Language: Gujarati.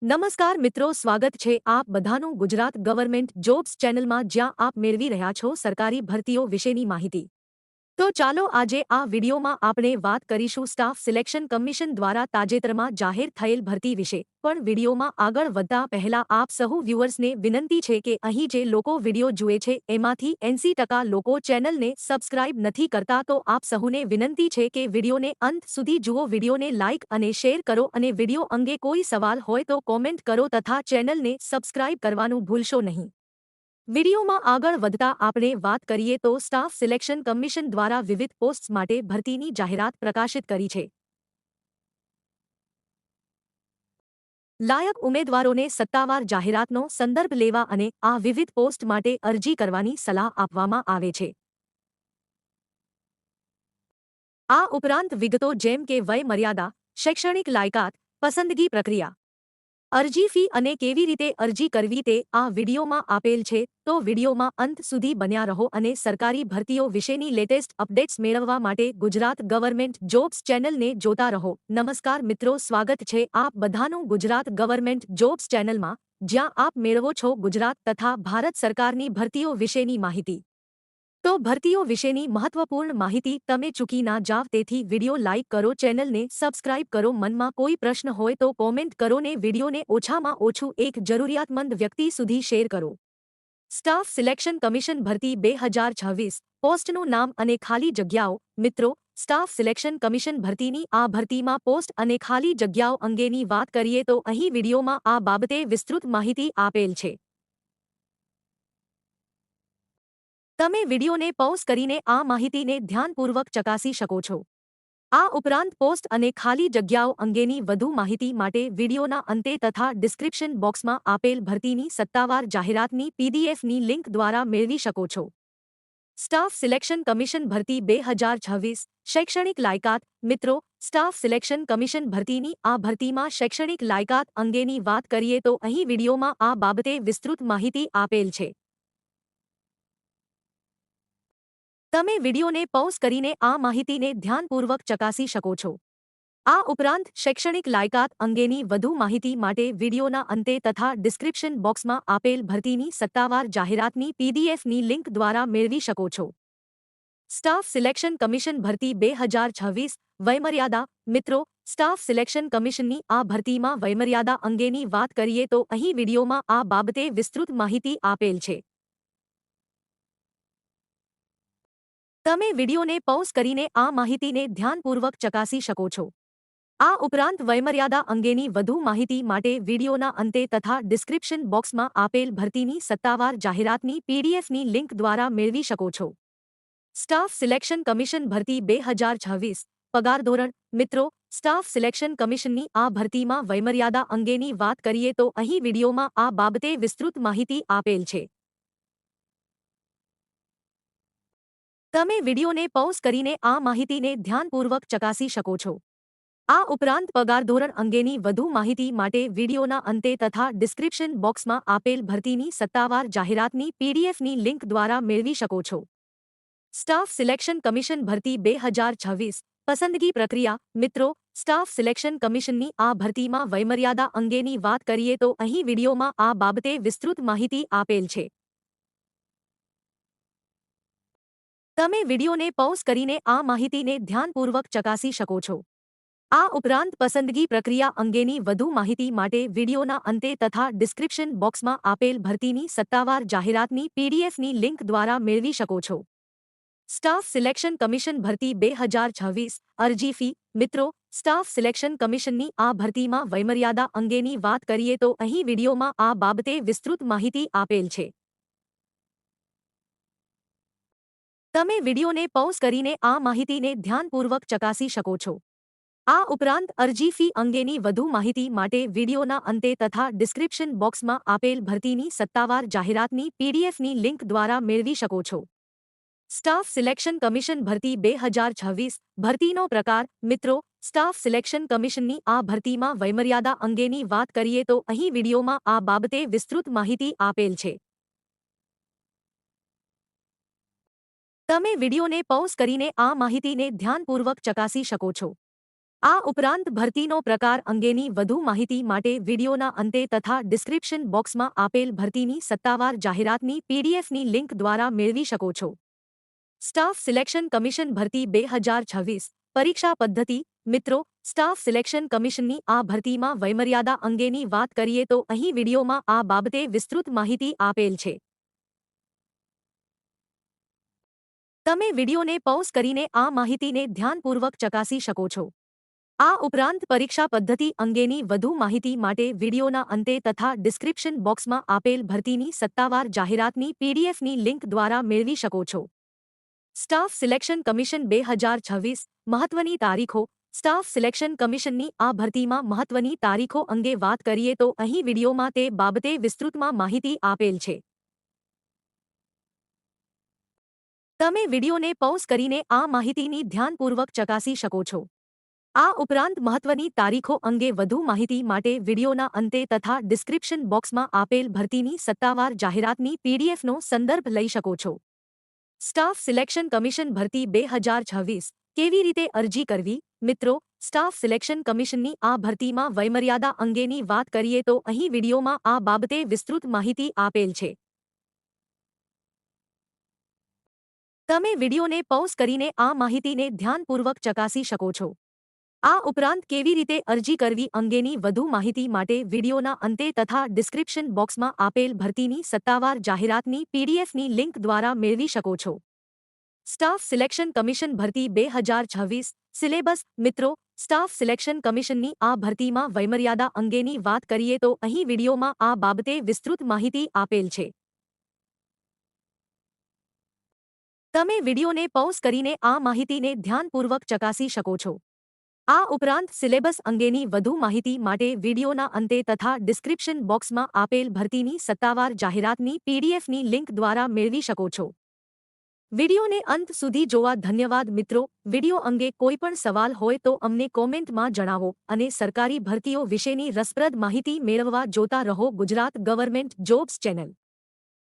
નમસ્કાર મિત્રો, સ્વાગત છે આપ બધાનું ગુજરાત ગવર્મેન્ટ જોબ્સ ચેનલમાં, જ્યાં આપ મેળવી રહ્યા છો સરકારી ભરતીઓ વિશેની માહિતી. તો ચાલો આજે આ વિડીયોમાં આપણે વાત કરીશું સ્ટાફ સિલેક્શન કમિશન દ્વારા તાજેતરમાં જાહેર થયેલ ભરતી વિશે. પણ વિડીયોમાં આગળ વધતા પહેલા આપ સહુ વ્યુઅર્સને વિનંતી છે કે અહીં જે લોકો વિડીયો જુએ છે એમાંથી 80% લોકો ચેનલને સબસ્ક્રાઇબ નથી કરતા, તો આપ સહુને વિનંતી છે કે વિડીયોને અંત સુધી જુઓ, વિડીયોને લાઇક અને શેર કરો અને વિડીયો અંગે કોઈ સવાલ હોય તો કોમેન્ટ કરો તથા ચેનલને સબસ્ક્રાઇબ કરવાનું ભૂલશો નહીં. વિડીયોમાં આગળ વધતા આપણે વાત કરીએ તો સ્ટાફ સિલેક્શન કમિશન દ્વારા વિવિધ પોસ્ટ્સ માટે ભરતીની જાહેરાત પ્રકાશિત કરી છે. લાયક ઉમેદવારોને સત્તાવાર જાહેરાતનો સંદર્ભ લેવા અને આ વિવિધ પોસ્ટ માટે અરજી કરવાની સલાહ આપવામાં આવે છે. આ ઉપરાંત વિગતો જેમ કે વય મર્યાદા, શૈક્ષણિક લાયકાત, પસંદગી પ્રક્રિયા, અરજી ફી અને કેવી રીતે અરજી કરવી તે આ વિડીયોમાં આપેલ છે, તો વિડીયોમાં અંત સુધી બન્યા રહો અને સરકારી ભરતીઓ વિશેની લેટેસ્ટ અપડેટ્સ મેળવવા માટે ગુજરાત ગવર્મેન્ટ જોબ્સ ચેનલને જોતા રહો. નમસ્કાર મિત્રો, સ્વાગત છે આપ બધાનું ગુજરાત ગવર્મેન્ટ જોબ્સ ચેનલમાં, જ્યાં આપ મેળવો છો ગુજરાત તથા ભારત સરકારની ભરતીઓ વિશેની માહિતી. તો ભરતીઓ વિશેની મહત્વપૂર્ણ માહિતી તમે ચૂકી ના જાવ, તેથી વિડીયો લાઇક કરો, ચેનલને સબસ્ક્રાઇબ કરો. મનમાં કોઈ પ્રશ્ન હોય તો કોમેન્ટ કરો ને વિડીયોને ઓછામાં ઓછું એક જરૂરિયાતમંદ વ્યક્તિ સુધી શેર કરો. સ્ટાફ સિલેક્શન કમિશન ભરતી 2026 પોસ્ટનું નામ અને ખાલી જગ્યાઓ. મિત્રો, સ્ટાફ સિલેક્શન કમિશન ભરતીની આ ભરતીમાં પોસ્ટ અને ખાલી જગ્યાઓ અંગેની વાત કરીએ તો અહીં વિડીયોમાં આ બાબતે વિસ્તૃત માહિતી આપેલ છે. તમે વિડીયોને પૉઝ કરીને આ માહિતીને ધ્યાનપૂર્વક ચકાસી શકો છો. આ ઉપરાંત પોસ્ટ અને ખાલી જગ્યાઓ અંગેની વધુ માહિતી માટે વિડીયોના અંતે તથા ડિસ્ક્રિપ્શન બોક્સમાં આપેલ ભરતીની સત્તાવાર જાહેરાતની પીડીએફની લિંક દ્વારા મેળવી શકો છો. સ્ટાફ સિલેક્શન કમિશન ભરતી 2026 શૈક્ષણિક લાયકાત. મિત્રો, સ્ટાફ સિલેક્શન કમિશન ભરતીની આ ભરતીમાં શૈક્ષણિક લાયકાત અંગેની વાત કરીએ તો અહીં વિડીયોમાં આ બાબતે વિસ્તૃત માહિતી આપેલ છે. તમે વિડીયોને પૉઝ કરીને આ માહિતીને ધ્યાનપૂર્વક ચકાસી શકો છો. આ ઉપરાંત શૈક્ષણિક લાયકાત અંગેની વધુ માહિતી માટે વિડીયોના અંતે તથા ડિસ્ક્રિપ્શન બોક્સમાં આપેલ ભરતીની સત્તાવાર જાહેરાતની પીડીએફની લિંક દ્વારા મેળવી શકો છો. સ્ટાફ સિલેક્શન કમિશન ભરતી 2026 વયમર્યાદા. મિત્રો, સ્ટાફ સિલેક્શન કમિશનની આ ભરતીમાં વયમર્યાદા અંગેની વાત કરીએ તો અહીં વિડીયોમાં આ બાબતે વિસ્તૃત માહિતી આપેલ છે. તમે વિડીયોને પૉઝ કરીને આ માહિતીને ધ્યાનપૂર્વક ચકાસી શકો છો. આ ઉપરાંત વયમર્યાદા અંગેની વધુ માહિતી માટે વિડીયોના અંતે તથા ડિસ્ક્રિપ્શન બોક્સમાં આપેલ ભરતીની સત્તાવાર જાહેરાતની પીડીએફની લિંક દ્વારા મેળવી શકો છો. સ્ટાફ સિલેક્શન કમિશન ભરતી 2026 પગાર ધોરણ. મિત્રો, સ્ટાફ સિલેક્શન કમિશનની આ ભરતીમાં વયમર્યાદા અંગેની વાત કરીએ તો અહીં વિડીયોમાં આ બાબતે વિસ્તૃત માહિતી આપેલ છે. તમે વિડીયોને પૉઝ કરીને આ માહિતીને ધ્યાનપૂર્વક ચકાસી શકો છો. આ ઉપરાંત પગાર ધોરણ અંગેની વધુ માહિતી માટે વિડીયોના અંતે તથા ડિસ્ક્રિપ્શન બોક્સમાં આપેલ ભરતીની સત્તાવાર જાહેરાતની પીડીએફની લિંક દ્વારા મેળવી શકો છો. સ્ટાફ સિલેક્શન કમિશન ભરતી 2026 પસંદગી પ્રક્રિયા. મિત્રો, સ્ટાફ સિલેક્શન કમિશનની આ ભરતીમાં વયમર્યાદા અંગેની વાત કરીએ તો અહીં વિડીયોમાં આ બાબતે વિસ્તૃત માહિતી આપેલ છે. તમે વિડીયોને પૉઝ કરીને આ માહિતીને ધ્યાનપૂર્વક ચકાસી શકો છો. આ ઉપરાંત પસંદગી પ્રક્રિયા અંગેની વધુ માહિતી માટે વિડીયોના અંતે તથા ડિસ્ક્રિપ્શન બોક્સમાં આપેલ ભરતીની સત્તાવાર જાહેરાતની પીડીએફની લિંક દ્વારા મેળવી શકો છો. સ્ટાફ સિલેક્શન કમિશન ભરતી 2026 અરજી ફી. મિત્રો, સ્ટાફ સિલેક્શન કમિશનની આ ભરતીમાં વયમર્યાદા અંગેની વાત કરીએ તો અહીં વિડીયોમાં આ બાબતે વિસ્તૃત માહિતી આપેલ છે. તમે વિડીયોને પૉઝ કરીને આ માહિતીને ધ્યાનપૂર્વક ચકાસી શકો છો. આ ઉપરાંત અરજી ફી અંગેની વધુ માહિતી માટે વિડીયોના અંતે તથા ડિસ્ક્રિપ્શન બોક્સમાં આપેલ ભરતીની સત્તાવાર જાહેરાતની પીડીએફની લિંક દ્વારા મેળવી શકો છો. સ્ટાફ સિલેક્શન કમિશન ભરતી 2026 ભરતીનો પ્રકાર. મિત્રો, સ્ટાફ સિલેક્શન કમિશનની આ ભરતીમાં વયમર્યાદા અંગેની વાત કરીએ તો અહીં વિડીયોમાં આ બાબતે વિસ્તૃત માહિતી આપેલ છે. તમે વિડીયોને પૉઝ કરીને આ માહિતીને ધ્યાનપૂર્વક ચકાસી શકો છો. આ ઉપરાંત ભરતીનો પ્રકાર અંગેની વધુ માહિતી માટે વિડીયોના અંતે તથા ડિસ્ક્રિપ્શન બોક્સમાં આપેલ ભરતીની સત્તાવાર જાહેરાતની પીડીએફની લિંક દ્વારા મેળવી શકો છો. સ્ટાફ સિલેક્શન કમિશન ભરતી 2026 પરીક્ષા પદ્ધતિ. મિત્રો, સ્ટાફ સિલેક્શન કમિશનની આ ભરતીમાં વયમર્યાદા અંગેની વાત કરીએ તો અહીં વિડીયોમાં આ બાબતે વિસ્તૃત માહિતી આપેલ છે. તમે વિડીયોને પૉઝ કરીને આ માહિતીને ધ્યાનપૂર્વક ચકાસી શકો છો. આ ઉપરાંત પરીક્ષા પદ્ધતિ અંગેની વધુ માહિતી માટે વિડીયોના અંતે તથા ડિસ્ક્રિપ્શન બોક્સમાં આપેલ ભરતીની સત્તાવાર જાહેરાતની પીડીએફની લિંક દ્વારા મેળવી શકો છો. સ્ટાફ સિલેક્શન કમિશન 2026 મહત્વની તારીખો. સ્ટાફ સિલેક્શન કમિશનની આ ભરતીમાં મહત્વની તારીખો અંગે વાત કરીએ તો અહીં વિડીયોમાં તે બાબતે વિસ્તૃતમાં માહિતી આપેલ છે. તમે વિડીયોને પૉઝ કરીને આ માહિતીની ધ્યાનપૂર્વક ચકાસી શકો છો. આ ઉપરાંત મહત્વની તારીખો અંગે વધુ માહિતી માટે વિડીયોના અંતે તથા ડિસ્ક્રિપ્શન બોક્સમાં આપેલ ભરતીની સત્તાવાર જાહેરાતની પીડીએફનો સંદર્ભ લઈ શકો છો. સ્ટાફ સિલેક્શન કમિશન ભરતી 2026 કેવી રીતે અરજી કરવી? મિત્રો, સ્ટાફ સિલેક્શન કમિશનની આ ભરતીમાં વયમર્યાદા અંગેની વાત કરીએ તો અહીં વિડીયોમાં આ બાબતે વિસ્તૃત માહિતી આપેલ છે. તમે વિડીયોને પૉઝ કરીને આ માહિતીને ધ્યાનપૂર્વક ચકાસી શકો છો. આ ઉપરાંત કેવી રીતે અરજી કરવી અંગેની વધુ માહિતી માટે વિડીયોના અંતે તથા ડિસ્ક્રિપ્શન બોક્સમાં આપેલ ભરતીની સત્તાવાર જાહેરાતની પીડીએફની લિંક દ્વારા મેળવી શકો છો. સ્ટાફ સિલેક્શન કમિશન ભરતી 2026 સિલેબસ. મિત્રો, સ્ટાફ સિલેક્શન કમિશનની આ ભરતીમાં વયમર્યાદા અંગેની વાત કરીએ તો અહીં વિડીયોમાં આ બાબતે વિસ્તૃત માહિતી આપેલ છે. તમે વિડીયોને પૉઝ કરીને આ માહિતીને ધ્યાનપૂર્વક ચકાસી શકો છો. આ ઉપરાંત સિલેબસ અંગેની વધુ માહિતી માટે વિડીયોના અંતે તથા ડિસ્ક્રિપ્શન બોક્સમાં આપેલ ભરતીની સત્તાવાર જાહેરાતની પીડીએફની લિંક દ્વારા મેળવી શકો છો. વિડીયોને અંત સુધી જોવા ધન્યવાદ મિત્રો. વિડીયો અંગે કોઈપણ સવાલ હોય તો અમને કોમેન્ટમાં જણાવો અને સરકારી ભરતીઓ વિશેની રસપ્રદ માહિતી મેળવવા જોતા રહો ગુજરાત ગવર્મેન્ટ જોબ્સ ચેનલ.